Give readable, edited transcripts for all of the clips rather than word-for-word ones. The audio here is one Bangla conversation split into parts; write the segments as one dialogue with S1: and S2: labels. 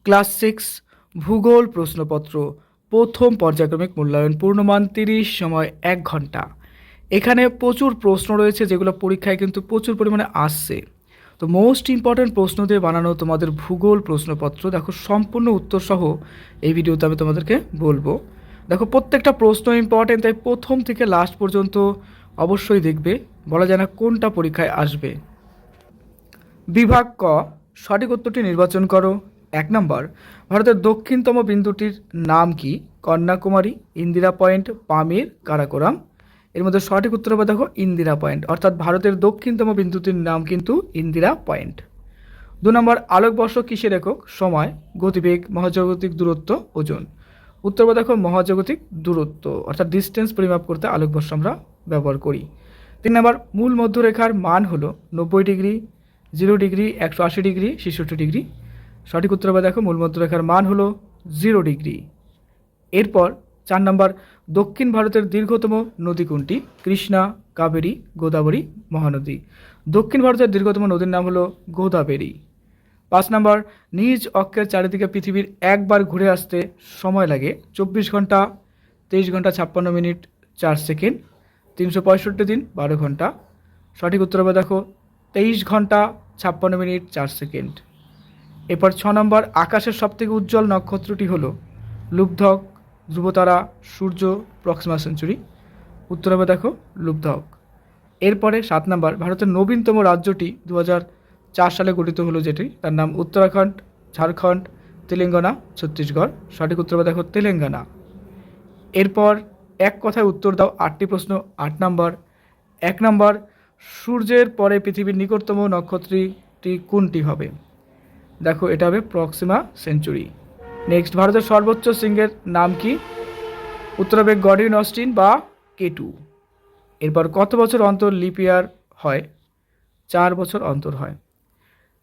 S1: ক্লাস 6 ভূগোল প্রশ্নপত্র প্রথম পর্যায়ক্রমিক মূল্যায়ন পূর্ণমান 30 সময় 1 ঘন্টা। এখানে প্রচুর প্রশ্ন রয়েছে যেগুলো পরীক্ষায় কিন্তু প্রচুর পরিমাণে আসছে। তো মোস্ট ইম্পর্ট্যান্ট প্রশ্ন দিয়ে বানানো তোমাদের ভূগোল প্রশ্নপত্র, দেখো সম্পূর্ণ উত্তর সহ এই ভিডিওতে আমি তোমাদেরকে বলবো। দেখো প্রত্যেকটা প্রশ্ন ইম্পর্ট্যান্ট, তাই প্রথম থেকে লাস্ট পর্যন্ত অবশ্যই দেখবে, বলা যায় না কোনটা পরীক্ষায় আসবে। বিভাগ ক, সঠিক উত্তরটি নির্বাচন করো। 1 নম্বর, ভারতের দক্ষিণতম বিন্দুটির নাম কি? কন্যাকুমারী, ইন্দিরা পয়েন্ট, পামির, কারাকোরাম। এর মধ্যে সঠিক উত্তর হবে দেখো ইন্দিরা পয়েন্ট, অর্থাৎ ভারতের দক্ষিণতম বিন্দুটির নাম কিন্তু ইন্দিরা পয়েন্ট। 2 নম্বর, আলোকবর্ষ কিসের একক? সময়, গতিবেগ, মহাজাগতিক দূরত্ব, ওজন। উত্তর হবে দেখো মহাজাগতিক দূরত্ব, অর্থাৎ ডিস্টেন্স পরিমাপ করতে আলোকবর্ষ আমরা ব্যবহার করি। 3 নম্বর, মূল মধ্যরেখার মান হলো 90 ডিগ্রি, 0 ডিগ্রি, 180 ডিগ্রি, 66 ডিগ্রি। সঠিক উত্তর হবে দেখো মূল মধ্যরেখার মান হলো 0 ডিগ্রি। এরপর 4 নম্বর, দক্ষিণ ভারতের দীর্ঘতম নদী কোনটি? কৃষ্ণা, কাবেরী, গোদাবরী, মহানদী। দক্ষিণ ভারতের দীর্ঘতম নদীর নাম হলো গোদাবরী। 5 নম্বর, নিজ অক্ষের চারিদিকে পৃথিবীর একবার ঘুরে আসতে সময় লাগে 24 ঘন্টা, 23 ঘন্টা 56 মিনিট 4 সেকেন্ড, 365 দিন 12 ঘন্টা। সঠিক উত্তর হবে দেখো 23 ঘন্টা 56 মিনিট 4 সেকেন্ড। এরপর 6 নম্বর, আকাশের সবথেকে উজ্জ্বল নক্ষত্রটি হলো লুব্ধক, ধ্রুবতারা, সূর্য, প্রক্সিমা সেঞ্চুরি। উত্তর হবে দেখো লুব্ধক। এরপরে 7 নম্বর, ভারতের নবীনতম রাজ্যটি 2004 সালে গঠিত হলো, যেটি তার নাম উত্তরাখণ্ড, ঝাড়খণ্ড, তেলেঙ্গানা, ছত্তিশগড়। সঠিক উত্তর হবে দেখো তেলেঙ্গানা। এরপর এক কথায় উত্তর দাও 8টি প্রশ্ন। 8 নম্বর, 1 নম্বর, সূর্যের পরে পৃথিবীর নিকটতম নক্ষত্রটি কোনটি হবে? দেখো এটা হবে প্রক্সিমা সেঞ্চুরি। নেক্সট, ভারতের সর্বোচ্চ শৃঙ্গের নাম কি? উত্তর হবে গডিন অস্টিন বা কেটু। এরপর কত বছর অন্তর লিপ ইয়ার হয়? 4 বছর অন্তর হয়।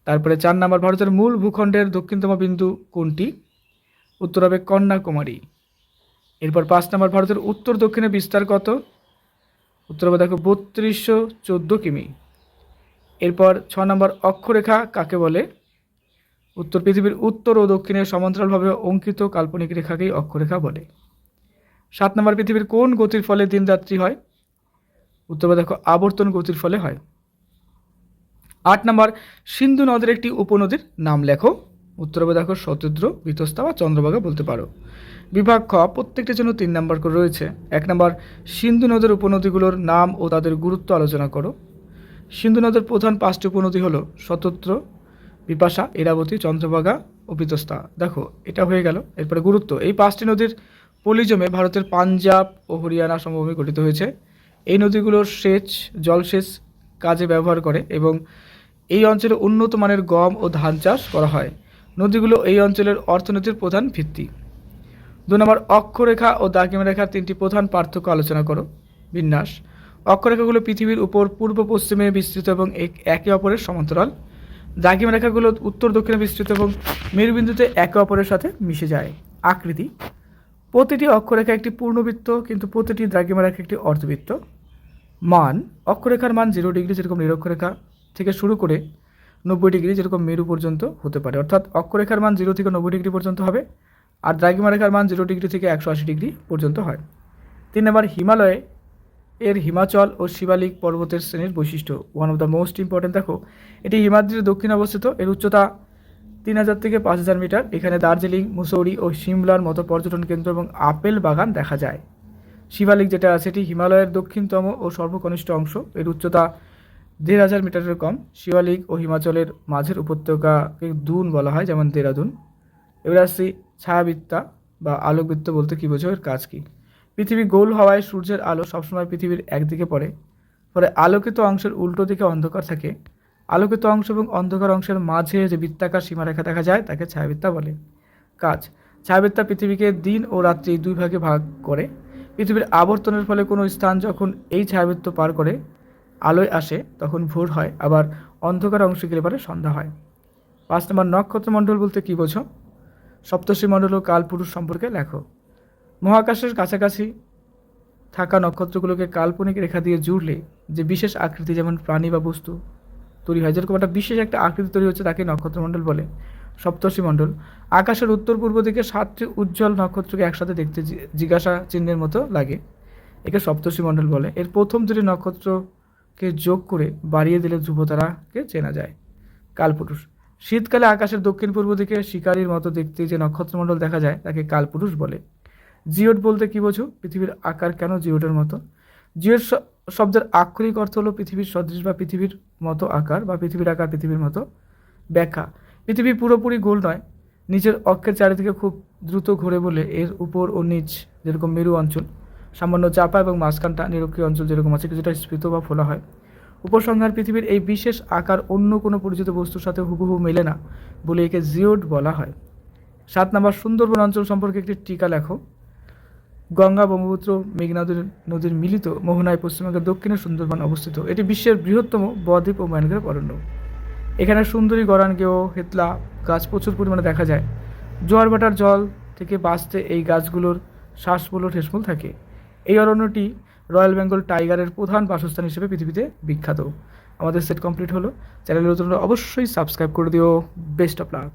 S1: তারপরে 4 নম্বর, ভারতের মূল ভূখণ্ডের দক্ষিণতম বিন্দু কোনটি? উত্তর হবে কন্যাকুমারী। এরপর 5 নম্বর, ভারতের উত্তর দক্ষিণে বিস্তার কত? উত্তর হবে দেখো 3214 কিমি। এরপর 6 নম্বর, অক্ষরেখা কাকে বলে? উত্তর, পৃথিবীর উত্তর ও দক্ষিণে সমান্তরালভাবে অঙ্কিত কাল্পনিক রেখাকেই অক্ষরেখা বলে। 7 নম্বর, পৃথিবীর কোন গতির ফলে দিন রাত্রি হয়? উত্তর হবে দেখো আবর্তন গতির ফলে হয়। 8 নম্বর, সিন্ধু নদের একটি উপনদীর নাম লেখো। উত্তর হবে দেখো শতদ্র, বিতস্তা বা চন্দ্রভাগা বলতে পারো। বিভাগ খ, প্রত্যেকটির জন্য 3 নম্বর করে রয়েছে। 1 নম্বর, সিন্ধু নদের উপনদীগুলোর নাম ও তাদের গুরুত্ব আলোচনা করো। সিন্ধু নদের প্রধান 5টি উপনদী হলো শতদ্র, বিপাশা, ইরাবতী, চন্দ্রভাগা ও বিতস্তা। দেখো এটা হয়ে গেল। এরপরে গুরুত্ব, এই 5টি নদীর পলিজমে ভারতের পাঞ্জাব ও হরিয়ানা সমভূমি গঠিত হয়েছে। এই নদীগুলোর জলসেচ কাজে ব্যবহার করে এবং এই অঞ্চলে উন্নত মানের গম ও ধান চাষ করা হয়। নদীগুলো এই অঞ্চলের অর্থনীতির প্রধান ভিত্তি। 2 নম্বর, অক্ষরেখা ও দ্রাঘিমারেখার 3টি প্রধান পার্থক্য আলোচনা করো। বিন্যাস, অক্ষরেখাগুলো পৃথিবীর উপর পূর্ব পশ্চিমে বিস্তৃত এবং একে অপরের সমান্তরাল। দ্রাঘিমারেখাগুলো উত্তর দক্ষিণে বিস্তৃত এবং মেরুবিন্দুতে একে অপরের সাথে মিশে যায়। আকৃতি, প্রতিটি অক্ষরেখা একটি পূর্ণবৃত্ত, কিন্তু প্রতিটি দ্রাঘিমারেখা একটি অর্ধবৃত্ত। মান, অক্ষরেখার মান 0 ডিগ্রি যেরকম নিরক্ষরেখা থেকে শুরু করে 90 ডিগ্রি যেরকম মেরু পর্যন্ত হতে পারে, অর্থাৎ অক্ষরেখার মান 0 থেকে 90 ডিগ্রি পর্যন্ত হবে, আর দ্রাঘিমারেখার মান 0 ডিগ্রি থেকে 180 ডিগ্রি পর্যন্ত হয়। 3 নম্বর, হিমালয়ে এর হিমাচল ও শিবালিক পর্বতের শ্রেণীর বৈশিষ্ট্য। One of the most important, দেখো এটি হিমাদ্রির দক্ষিণে অবস্থিত, এর উচ্চতা 3000 থেকে 5000 মিটার। এখানে দার্জিলিং, মুসৌরি ও সিমলার মতো পর্যটন কেন্দ্র এবং আপেল বাগান দেখা যায়। শিবালিক যেটা আছে এটি হিমালয়ের দক্ষিণতম ও সর্বকনিষ্ঠ অংশ, এর উচ্চতা 1500 মিটারের কম। শিবালিক ও হিমাচলের মাঝের উপত্যকাকে দুন বলা হয়, যেমন দেরাদুন। এবার আসছি ছায়াবৃত্তা বা আলোকবৃত্ত বলতে কী বোঝো, এর কাজ কী? পৃথিবী গোল হওয়ায় সূর্যের আলো সবসময় পৃথিবীর একদিকে পড়ে, ফলে আলোকিত অংশের উল্টো দিকে অন্ধকার থাকে। আলোকিত অংশ এবং অন্ধকার অংশের মাঝে যে বৃত্তাকার সীমারেখা দেখা যায় তাকে ছায়াবৃত্তা বলে। কাজ, ছায়াবৃত্তা পৃথিবীকে দিন ও রাত্রি 2 ভাগে ভাগ করে। পৃথিবীর আবর্তনের ফলে কোনো স্থান যখন এই ছায়াবৃত্ত পার করে আলোয় আসে তখন ভোর হয়, আবার অন্ধকার অংশে গেলে পরে সন্ধ্যা হয়। 5 নম্বর, নক্ষত্রমণ্ডল বলতে কী বোঝো? সপ্তর্ষি মণ্ডল ও কালপুরুষ সম্পর্কে লেখো। মহাকাশের কাছাকাছি থাকা নক্ষত্রগুলোকে কাল্পনিক রেখা দিয়ে জুড়লে যে বিশেষ আকৃতি, যেমন প্রাণী বা বস্তু তৈরি হয়, যেরকম একটা বিশেষ একটা আকৃতি তৈরি হচ্ছে তাকে নক্ষত্রমণ্ডল বলে। সপ্তর্ষি মণ্ডল। আকাশের উত্তর পূর্ব দিকে 7টি উজ্জ্বল নক্ষত্রকে একসাথে দেখতে জিজ্ঞাসা চিহ্নের মতো লাগে, একে সপ্তর্ষি মণ্ডল বলে। এর প্রথম দুটি নক্ষত্রকে যোগ করে বাড়িয়ে দিলে ধ্রুবতারাকে চেনা যায়। কালপুরুষ। শীতকালে আকাশের দক্ষিণ পূর্ব দিকে শিকারীর মতো দেখতে যে নক্ষত্রমণ্ডল দেখা যায় তাকে কালপুরুষ বলে। জিওট বলতে কী বোঝো? পৃথিবীর আকার কেন জিওটের মতো? জিওট শব্দের আক্ষরিক অর্থ হলো পৃথিবীর সদৃশ বা পৃথিবীর মতো আকার বা পৃথিবীর আকার পৃথিবীর মতো। ব্যাখ্যা: পৃথিবী পুরোপুরি গোল নয়, নিচের অক্ষের চারিদিকে খুব দ্রুত ঘোরে বলে এর উপর ও নিচ যেরকম মেরু অঞ্চল, সামান্য চাপা এবং মাঝখানটা নিরক্ষীয় অঞ্চল যেরকম আছে কিছুটা স্ফীত বা ফোলা হয়। উপসংহার: পৃথিবীর এই বিশেষ আকার অন্য কোনো পরিচিত বস্তুর সাথে হুবহু মেলে না বলে একে জিওড বলা হয়। 7 নম্বর, সুন্দরবন অঞ্চল সম্পর্কে একটি টিকা লেখো। গঙ্গা, ব্রহ্মপুত্র, মেঘনা নদীর মিলিত মোহনায় পশ্চিমবঙ্গের দক্ষিণে সুন্দরবন অবস্থিত। এটি বিশ্বের বৃহত্তম বদ্বীপ ও ম্যানগ্রোভ অরণ্য। এখানে সুন্দরী, গরান, গেও, হেতলা গাছ প্রচুর পরিমাণে দেখা যায়। জোয়ার ভাটার জল থেকে বাঁচতে এই গাছগুলোর শ্বাসমূল ও ঠেসমূল থাকে। এই অরণ্যটি রয়্যাল বেঙ্গল টাইগারের প্রধান বাসস্থান হিসেবে পৃথিবীতে বিখ্যাত। আমাদের সেট কমপ্লিট হলো। চ্যানেলের নতুন অবশ্যই সাবস্ক্রাইব করে দিও। Best of luck.